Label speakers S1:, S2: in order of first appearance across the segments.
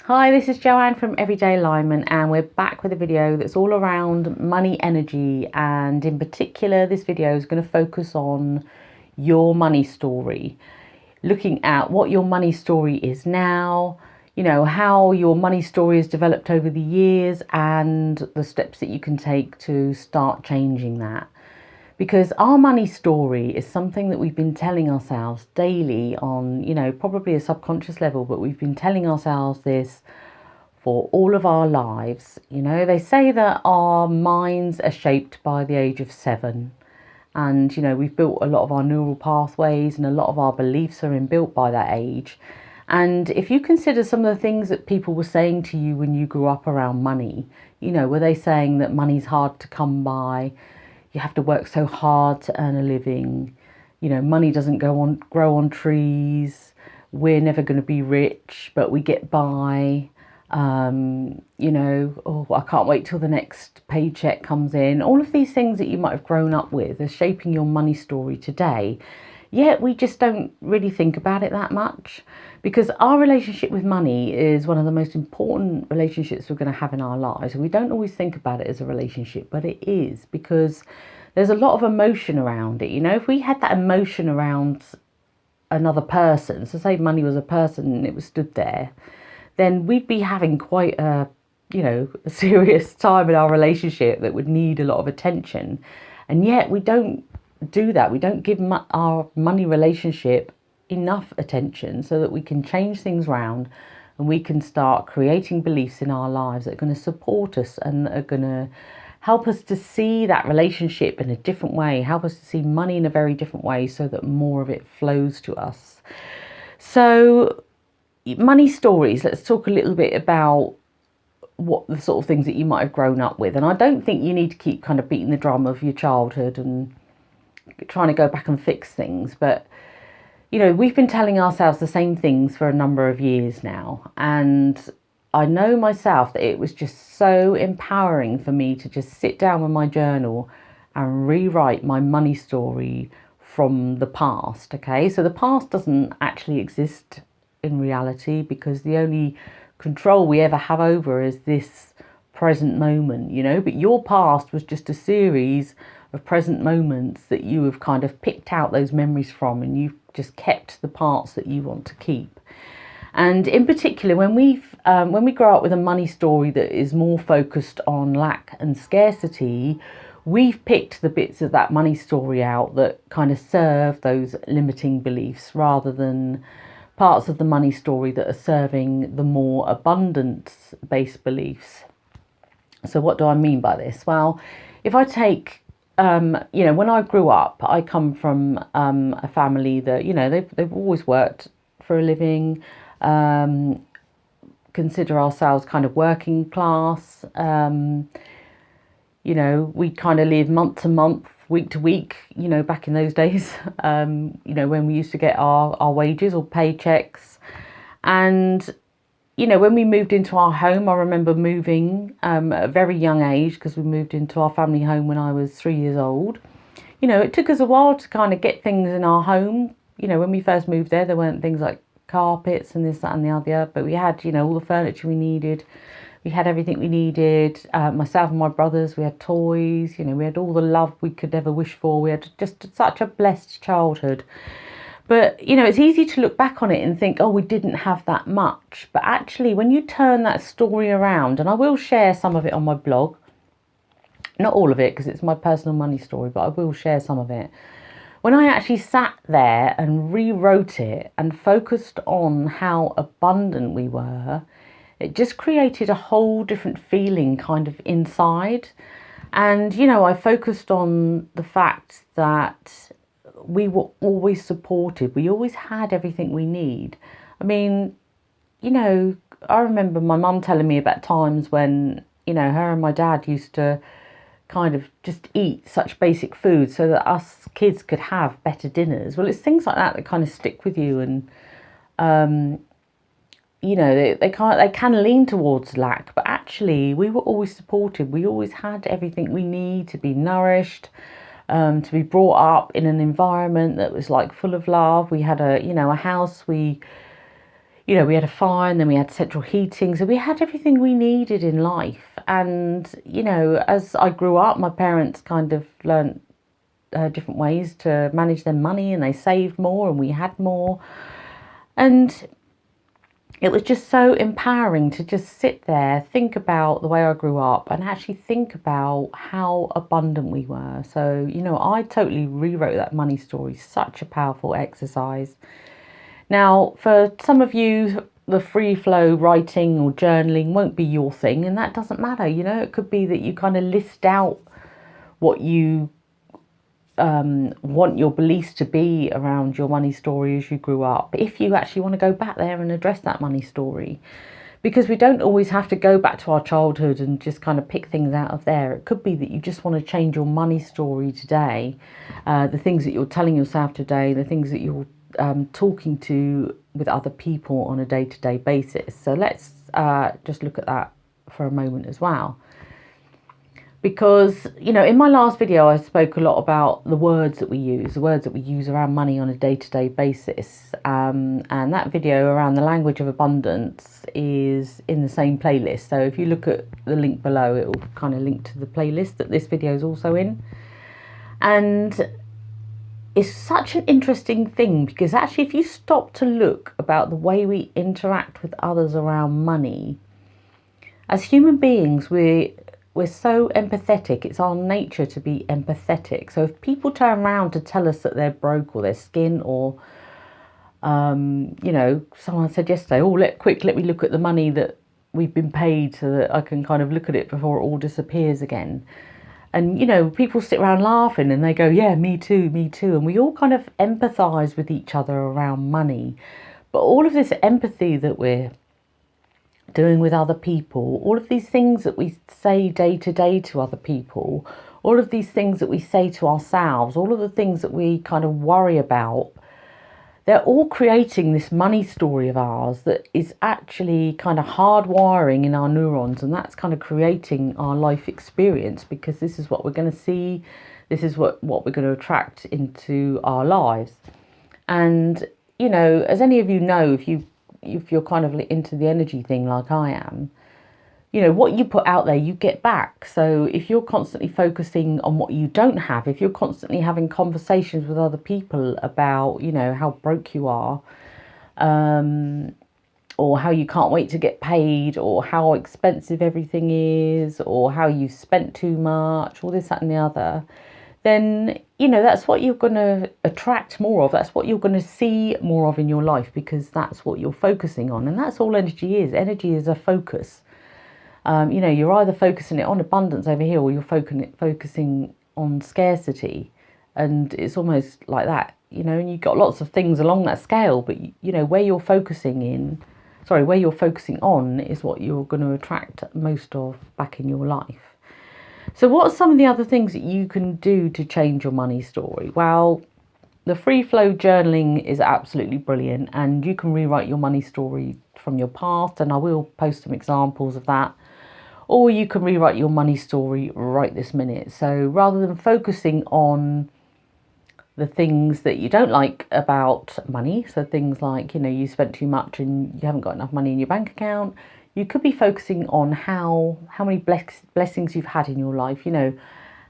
S1: Hi, this is Joanne from Everyday Alignment, and we're back with a video that's all around money energy. And in particular, this video is going to focus on your money story, looking at what your money story is now, how your money story has developed over the years, and the steps that you can take to start changing that. Because our money story is something that we've been telling ourselves daily on, probably a subconscious level, but we've been telling ourselves this for all of our lives. They say that our minds are shaped by the age of 7. And, we've built a lot of our neural pathways and a lot of our beliefs are inbuilt by that age. And if you consider some of the things that people were saying to you when you grew up around money, were they saying that money's hard to come by? You have to work so hard to earn a living. Money doesn't grow on trees. We're never going to be rich, but we get by. Oh, I can't wait till the next paycheck comes in. All of these things that you might have grown up with are shaping your money story today. Yet we just don't really think about it that much, because our relationship with money is one of the most important relationships we're going to have in our lives. We don't always think about it as a relationship, but it is, because there's a lot of emotion around it. If we had that emotion around another person, so say money was a person and it was stood there, then we'd be having quite a serious time in our relationship that would need a lot of attention. And yet we don't do that. We don't give our money relationship enough attention so that we can change things around and we can start creating beliefs in our lives that are going to support us and are going to help us to see that relationship in a different way, help us to see money in a very different way so that more of it flows to us. So money stories, let's talk a little bit about what the sort of things that you might have grown up with. And I don't think you need to keep kind of beating the drum of your childhood and trying to go back and fix things, but we've been telling ourselves the same things for a number of years now, and I know myself that it was just so empowering for me to just sit down with my journal and rewrite my money story from the past. Okay, so the past doesn't actually exist in reality, because the only control we ever have over is this present moment, but your past was just a series of present moments that you have kind of picked out those memories from, and you've just kept the parts that you want to keep. And in particular, when we grow up with a money story that is more focused on lack and scarcity, we've picked the bits of that money story out that kind of serve those limiting beliefs, rather than parts of the money story that are serving the more abundance-based beliefs. So what do I mean by this? Well, if I take, when I grew up, I come from a family that, they've always worked for a living, consider ourselves kind of working class. We kind of live month to month, week to week, back in those days, when we used to get our wages or paychecks. And when we moved into our home, I remember moving at a very young age, because we moved into our family home when I was 3 years old. It took us a while to kind of get things in our home. When we first moved there weren't things like carpets and this, that and the other, but we had, all the furniture we needed. We had everything we needed. Myself and my brothers, we had toys, we had all the love we could ever wish for. We had just such a blessed childhood. But, it's easy to look back on it and think, oh, we didn't have that much. But actually, when you turn that story around, and I will share some of it on my blog, not all of it because it's my personal money story, but I will share some of it. When I actually sat there and rewrote it and focused on how abundant we were, it just created a whole different feeling kind of inside. And, I focused on the fact that we were always supported. We always had everything we need. I mean, I remember my mum telling me about times when, her and my dad used to kind of just eat such basic food so that us kids could have better dinners. Well, it's things like that kind of stick with you, and they can lean towards lack, but actually we were always supported. We always had everything we need to be nourished, to be brought up in an environment that was like full of love. We had a house we we had a fire and then we had central heating. So we had everything we needed in life. And, as I grew up, my parents kind of learnt different ways to manage their money, and they saved more and we had more. And it was just so empowering to just sit there, think about the way I grew up, and actually think about how abundant we were. So, I totally rewrote that money story. Such a powerful exercise. Now, for some of you, the free flow writing or journaling won't be your thing, and that doesn't matter. It could be that you kind of list out what you want your beliefs to be around your money story as you grew up, if you actually want to go back there and address that money story. Because we don't always have to go back to our childhood and just kind of pick things out of there. It could be that you just want to change your money story today, the things that you're telling yourself today, the things that you're talking to with other people on a day-to-day basis. So let's just look at that for a moment as well. Because, in my last video, I spoke a lot about the words that we use around money on a day-to-day basis. And that video around the language of abundance is in the same playlist. So if you look at the link below, it will kind of link to the playlist that this video is also in. And it's such an interesting thing, because actually if you stop to look about the way we interact with others around money, as human beings, we're so empathetic. It's our nature to be empathetic. So if people turn around to tell us that they're broke or they're skin, or, someone said yesterday, let me look at the money that we've been paid so that I can kind of look at it before it all disappears again. And, people sit around laughing and they go, yeah, me too, me too. And we all kind of empathise with each other around money. But all of this empathy that we're doing with other people, all of these things that we say day to day to other people, all of these things that we say to ourselves, all of the things that we kind of worry about, they're all creating this money story of ours that is actually kind of hardwiring in our neurons, and that's kind of creating our life experience, because this is what we're going to see, this is what we're going to attract into our lives. And, as any of you know, if you're kind of into the energy thing like I am, what you put out there, you get back. So if you're constantly focusing on what you don't have, if you're constantly having conversations with other people about, how broke you are, or how you can't wait to get paid, or how expensive everything is, or how you spent too much, all this, that and the other, then, that's what you're going to attract more of. That's what you're going to see more of in your life, because that's what you're focusing on. And that's all energy is. Energy is a focus. You're either focusing it on abundance over here, or you're focusing on scarcity. And it's almost like that, and you've got lots of things along that scale. But, where you're focusing on is what you're going to attract most of back in your life. So what are some of the other things that you can do to change your money story? Well, the free flow journaling is absolutely brilliant, and you can rewrite your money story from your past, and I will post some examples of that. Or you can rewrite your money story right this minute. So rather than focusing on the things that you don't like about money, so things like, you spent too much and you haven't got enough money in your bank account, you could be focusing on how many blessings you've had in your life,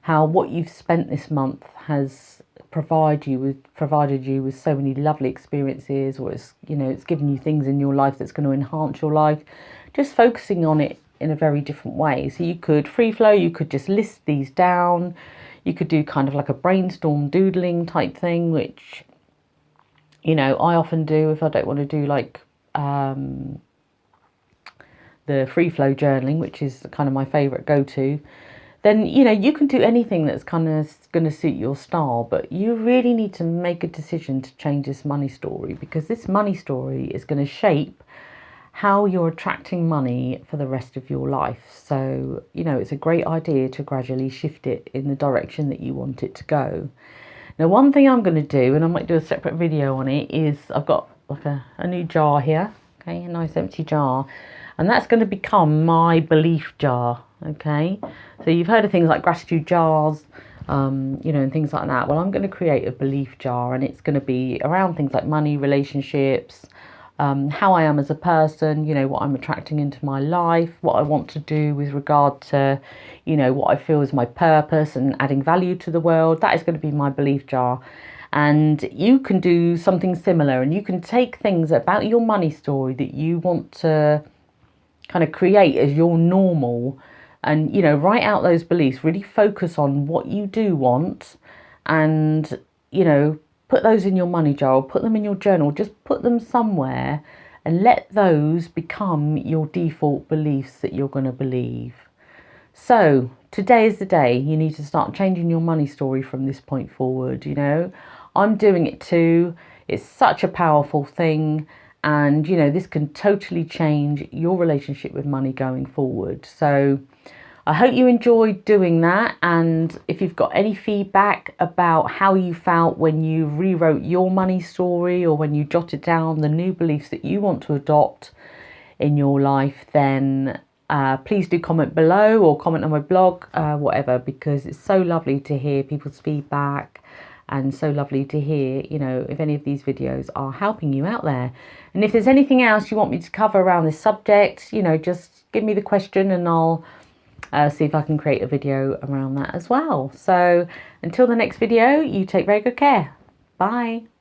S1: how what you've spent this month has provided you with so many lovely experiences, or it's given you things in your life that's going to enhance your life. Just focusing on it in a very different way. So you could free flow, you could just list these down, you could do kind of like a brainstorm doodling type thing, which, I often do if I don't want to do like the free flow journaling, which is kind of my favorite go-to. Then, you can do anything that's kind of going to suit your style, but you really need to make a decision to change this money story, because this money story is going to shape how you're attracting money for the rest of your life. So, it's a great idea to gradually shift it in the direction that you want it to go. Now, one thing I'm going to do, and I might do a separate video on it, is I've got like a new jar here, okay, a nice empty jar, and that's going to become my belief jar, okay? So you've heard of things like gratitude jars, and things like that. Well, I'm going to create a belief jar, and it's going to be around things like money, relationships, how I am as a person, what I'm attracting into my life, what I want to do with regard to, what I feel is my purpose and adding value to the world. That is going to be my belief jar. And you can do something similar, and you can take things about your money story that you want to kind of create as your normal, and write out those beliefs, really focus on what you do want, and put those in your money jar or put them in your journal. Just put them somewhere and let those become your default beliefs that you're going to believe. So today is the day you need to start changing your money story from this point forward. I'm doing it too. It's such a powerful thing. And, this can totally change your relationship with money going forward. So I hope you enjoyed doing that. And if you've got any feedback about how you felt when you rewrote your money story, or when you jotted down the new beliefs that you want to adopt in your life, then please do comment below or comment on my blog, whatever, because it's so lovely to hear people's feedback. And so lovely to hear, if any of these videos are helping you out there. And if there's anything else you want me to cover around this subject, just give me the question and I'll see if I can create a video around that as well. So until the next video, you take very good care. Bye.